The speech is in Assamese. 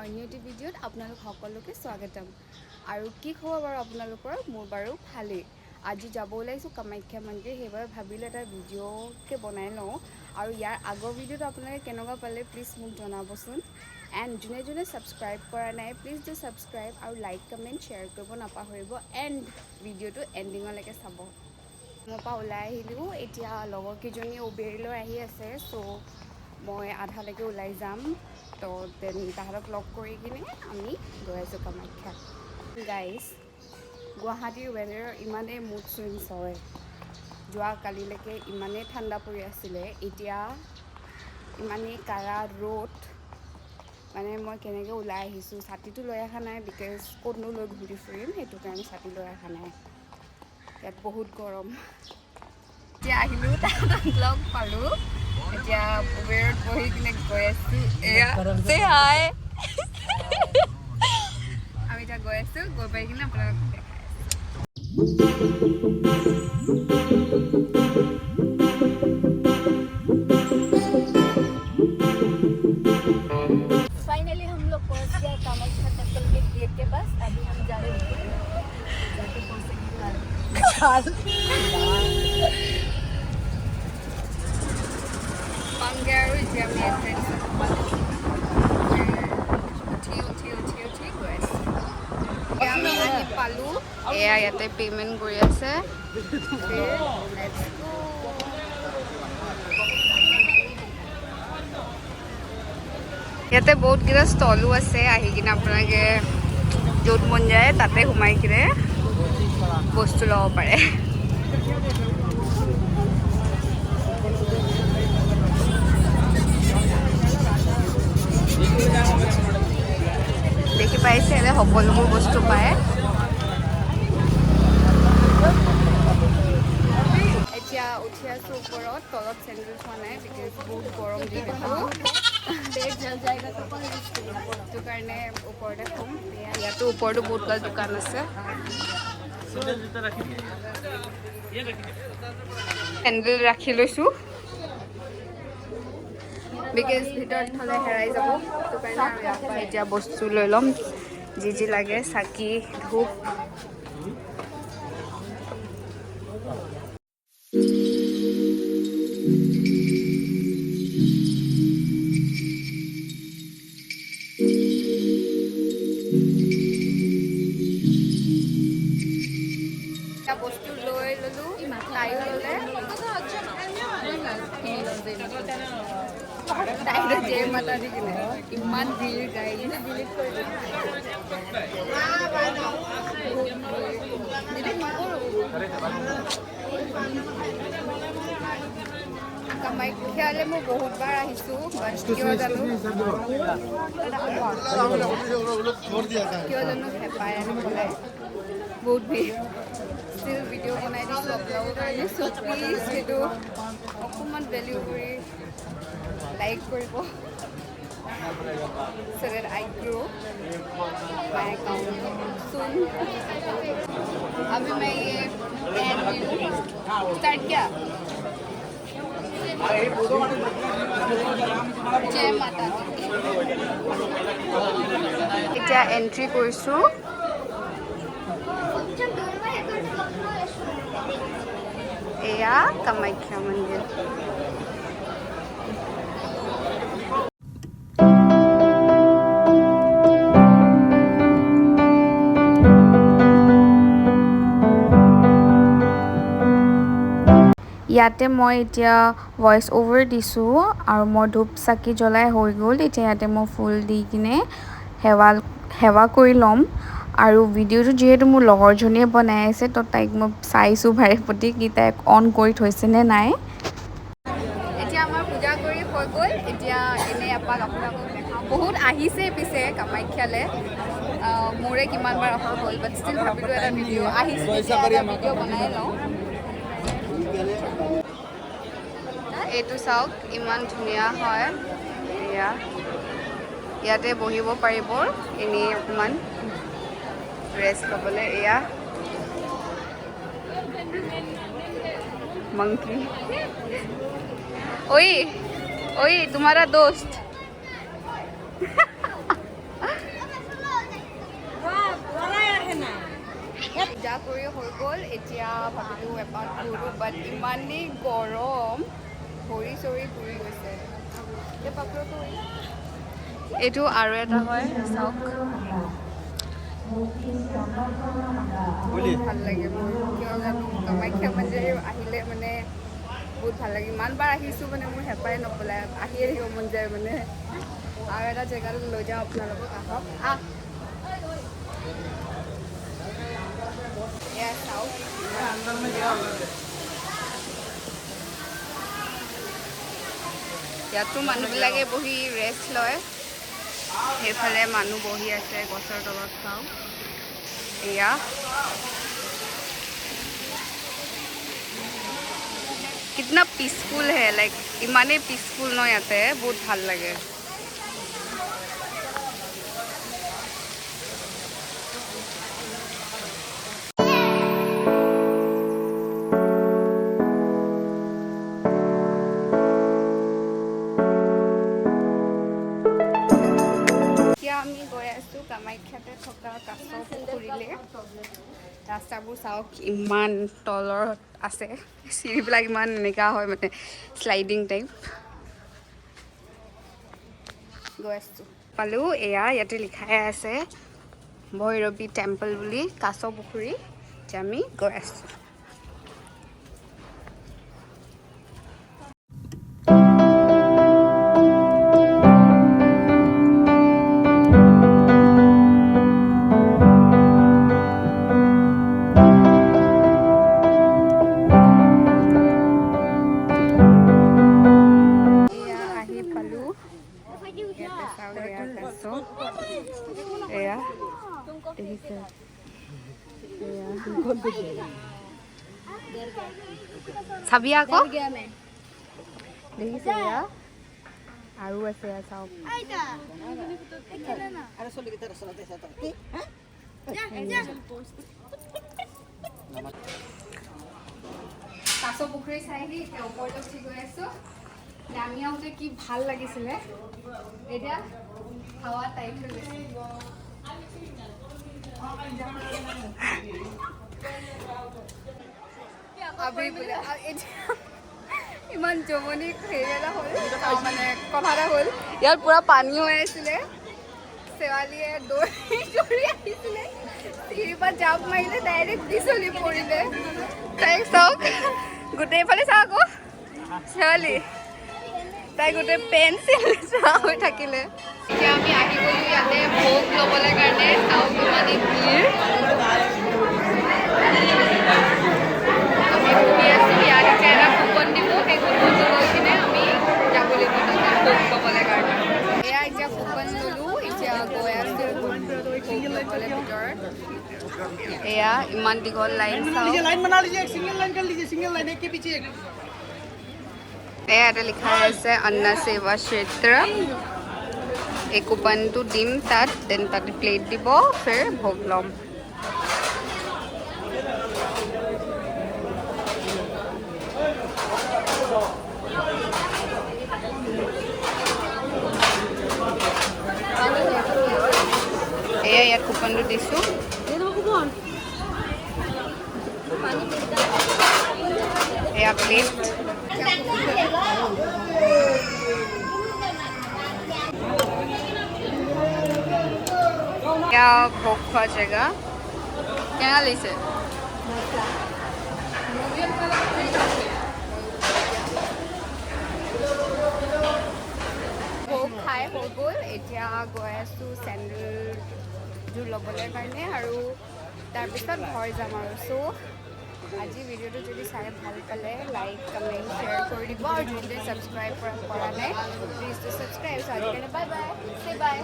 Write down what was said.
অন্য এটি ভিডিঅ'ত আপোনালোক সকলোকে স্বাগতম। আৰু কি খবৰ বাৰু আপোনালোকৰ? মোৰ বাৰু ভালেই। আজি যাব ওলাইছোঁ কামাখ্যা মন্দিৰ, সেইবাবে ভাবিলোঁ এটা ভিডিঅ'কে বনাই লওঁ। আৰু ইয়াৰ আগৰ ভিডিঅ'টো আপোনালোকে কেনেকুৱা পালে প্লিজ মোক জনাবচোন। এণ্ড যোনে যোনে ছাবস্ক্ৰাইব কৰা নাই প্লিজ ডু ছাবস্ক্ৰাইব আৰু লাইক কমেণ্ট শ্বেয়াৰ কৰিব নাপাহৰিব। এণ্ড ভিডিঅ'টো এণ্ডিঙলৈকে চাব। মোৰ পৰা ওলাই আহিলোঁ, এতিয়া লগৰকেইজনী উবেৰলৈ আহি আছে, চ' মই আধালৈকে ওলাই যাম। তো দেন তাহাঁতক লগ কৰি কিনে আমি গৈ আছোঁ কামাখ্যা। গাইজ, গুৱাহাটীৰ ৱেডাৰৰ ইমানেই মুড চুইংছ হয়। যোৱাকালিলৈকে ইমানেই ঠাণ্ডা পৰি আছিলে, এতিয়া ইমানেই কাৰা ৰ'দ। মানে মই কেনেকৈ ওলাই আহিছোঁ, ছাতিটো লৈ অহা নাই, বিকজ ক'তনো লৈ ঘূৰি ফুৰিম, সেইটো কাৰণে ছাতি লৈ অহা নাই। ইয়াত বহুত গৰম। এতিয়া আহিলোঁ, তাহাঁতক লগ পালোঁ। এতিয়া উবেৰত বহি কিনে গৈ আছোঁ। এয়া say hi। আমি এতিয়া গৈ আছোঁ, গৈ পাই কিনে আপোনালোকক দেখাই আছোঁ। फाइनली हम लोग पहुंच गए कामाख्या टेम्पल के गेट के पास। अभी हम जा रहे हैं ऊपर, जाके पहुंचेंगे कल। পামগে আৰু এতিয়া আমি উঠি গৈ আছোঁ। এতিয়া আমি আহি পালোঁ, এয়া ইয়াতে পে'মেণ্ট কৰি আছে। ইয়াতে বহুতকেইটা ষ্টলো আছে, আহি কিনে আপোনালোকে য'ত মন যায় তাতে সোমাই কিনে বস্তু ল'ব পাৰে। দেখি পাইছে, ইয়াতে সকলোবোৰ বস্তু পায়। এতিয়া উঠি আছোঁ ওপৰত, তলত চেণ্ডেল থোৱা নাই, বিকজ বহুত গৰম যিহেতু। সেইটো কাৰণে ওপৰতে থ'ম। ইয়াতো ওপৰতো বহুত গাল দোকান আছে। চেণ্ডেল ৰাখি লৈছোঁ, বিকজ ভিতৰত থ'লে হেৰাই যাব। সেইটো কাৰণে আৰু ইয়াৰ পৰা এতিয়া বস্তু লৈ ল'ম, যি যি লাগে, চাকি, ধূপ। বস্তু লৈ ল'লোঁ, তাইও ল'লে। তাইৰো জয় মাতা দি কিনে ইমান ভিৰ গাড়ী। কামাখ্যালৈ মই বহুতবাৰ আহিছোঁ, বাট কিয় জানো হেঁপাই নপলাই, বহুত ভিৰ। ষ্টিল ভিডিঅ' বনাই দিছোঁ আপোনালোকৰ কাৰণে, চ' প্লিজ সেইটো অকণমান ভেলিউ কৰি লাইক কৰিব, so that I grow my account soon। अभी मैं ये पहन रही हूँ, स्टार्ट किया। जय माता दी। এতিয়া এন্ট্ৰি কৰিছোঁ। এয়া কামাখ্যা মন্দিৰ। ইয়াতে মই এতিয়া ভইচ অভাৰ দিছোঁ আৰু মই ধূপ চাকি জ্বলাই হৈ গ'ল। এতিয়া ইয়াতে মই ফুল দি কিনে সেৱা কৰি ল'ম। আৰু ভিডিঅ'টো যিহেতু মোৰ লগৰজনীয়ে বনাই আছে, তো তাইক মই চাইছোঁ ভাৰে প্ৰতি কি তাইক অন কৰি থৈছেনে নাই। এতিয়া আমাৰ পূজা কৰি হৈ গ'ল, এতিয়া এনেই এপাক আপোনালোকক দেখাওঁ। বহুত আহিছে পিছে কামাখ্যালৈ, মোৰে কিমানবাৰ অহা হ'ল, বাট ষ্টিল ভাবিলোঁ এটা ভিডিঅ' আহিছোঁ, এটা ভিডিঅ' বনাই লওঁ। এইটো চাওক, ইমান ধুনীয়া হয়। এয়া ইয়াতে বহিব পাৰিব এনেই অকণমান ৰেষ্ট ল'বলৈ। এয়া मंकी। ओए ओए तुम्हारा दोस्त গ'ল এতিয়া ভাবিলোঁ এপাক ঘূৰোঁ বাট ইমানেই গৰম ভৰি চৰি পুৰি গৈছে এইটো আৰু এটা হয় চাওক বহুত ভাল লাগে মোৰ কিয় জানো কামাখ্যা মন্দিৰ আহিলে মানে বহুত ভাল লাগে ইমানবাৰ আহিছোঁ মানে মোৰ হেঁপাই নপলায় আহিয়ে থাকিব মন যায় মানে আৰু এটা জেগালৈ লৈ যাওঁ আপোনালোকক আহক এয়া চাওক ইয়াতো মানুহবিলাকে বহি ৰেষ্ট লয় সেইফালে মানুহ বহি আছে গছৰ তলত চাওঁ এয়া कितना पीसफुल है लाइक इमाने पीसफुल न याते बहुत ভাল লাগে আমি গৈ আছোঁ কামাখ্যাতে থকা কাছ পুখুৰীলৈ ৰাস্তাবোৰ চাওক ইমান তলত আছে চিৰিবিলাক ইমান এনেকুৱা হয় মানে শ্লাইডিং টাইপ গৈ আছোঁ পালোঁ এয়া ইয়াতে লিখাই আছে ভৈৰৱী টেম্পল বুলি কাছ পুখুৰী এতিয়া আমি গৈ আছোঁ চাবি আকৌ দেখিছে এয়া আৰু আছে চাওক কাছ পুখুৰী চাই আহি এতিয়া ওপৰত উঠি গৈ আছোঁ নামি আহোঁতে কি ভাল লাগিছিলে এতিয়া হাৱা টাইপ হৈ গৈছে ইমান জমনি হেৰি এটা হ'ল মানে কথা এটা হ'ল ইয়াত পুৰা পানী হৈ আছিলে শেৱালীয়ে দৌৰি আহিছিলে চিৰিৰ পৰা জাপ মাৰিলে ডাইৰেক্ট পিছলি পৰিলে তাইক চাওক গোটেইফালে চাওক আকৌ শেৱালী তাই গোটেই পেঞ্চিল হৈ থাকিলে এতিয়া আমি আহি গ'লোঁ ইয়াতে ভোগ ল'বলৈ কাৰণে চাওক ইমানে ভিৰ আমি বহি আছোঁ ইয়াত এতিয়া এটা কুপন দিব সেই কুপনটো লৈ কিনে আমি যাব লাগিব তাতে ভোগ ল'বলৈ কাৰণে এয়া এতিয়া কুপন ল'লোঁ এতিয়া গৈ আছোঁ ভোগ ল'বলৈ ভিতৰত এয়া ইমান দীঘল লাইন এয়া এটা লিখা আছে অন্ন সেৱা ক্ষেত্ৰ এই কুপনটো দিম তাত দেন তাতে প্লেট দিব ফিৰ ভোগ ল'ম এয়া ইয়াত কুপনটো দিছোঁ এয়া প্লেট এয়া ভোগ খোৱা জেগা কেনেকুৱা লাগিছে ভোগ খাই হৈ গ'ল এতিয়া গৈ আছোঁ চেণ্ডেলযোৰ ল'বলৈ কাৰণে আৰু তাৰপিছত ঘৰ যাম আৰু চ' আজি ভিডিঅ'টো যদি চাই ভাল পালে লাইক কমেণ্ট শ্বেয়াৰ কৰি দিব আৰু যদি ছাবস্ক্ৰাইব কৰা নাই প্লিজ টু ছাবস্ক্ৰাইব চ' আজিকাৰণে বাই বাই চে বাই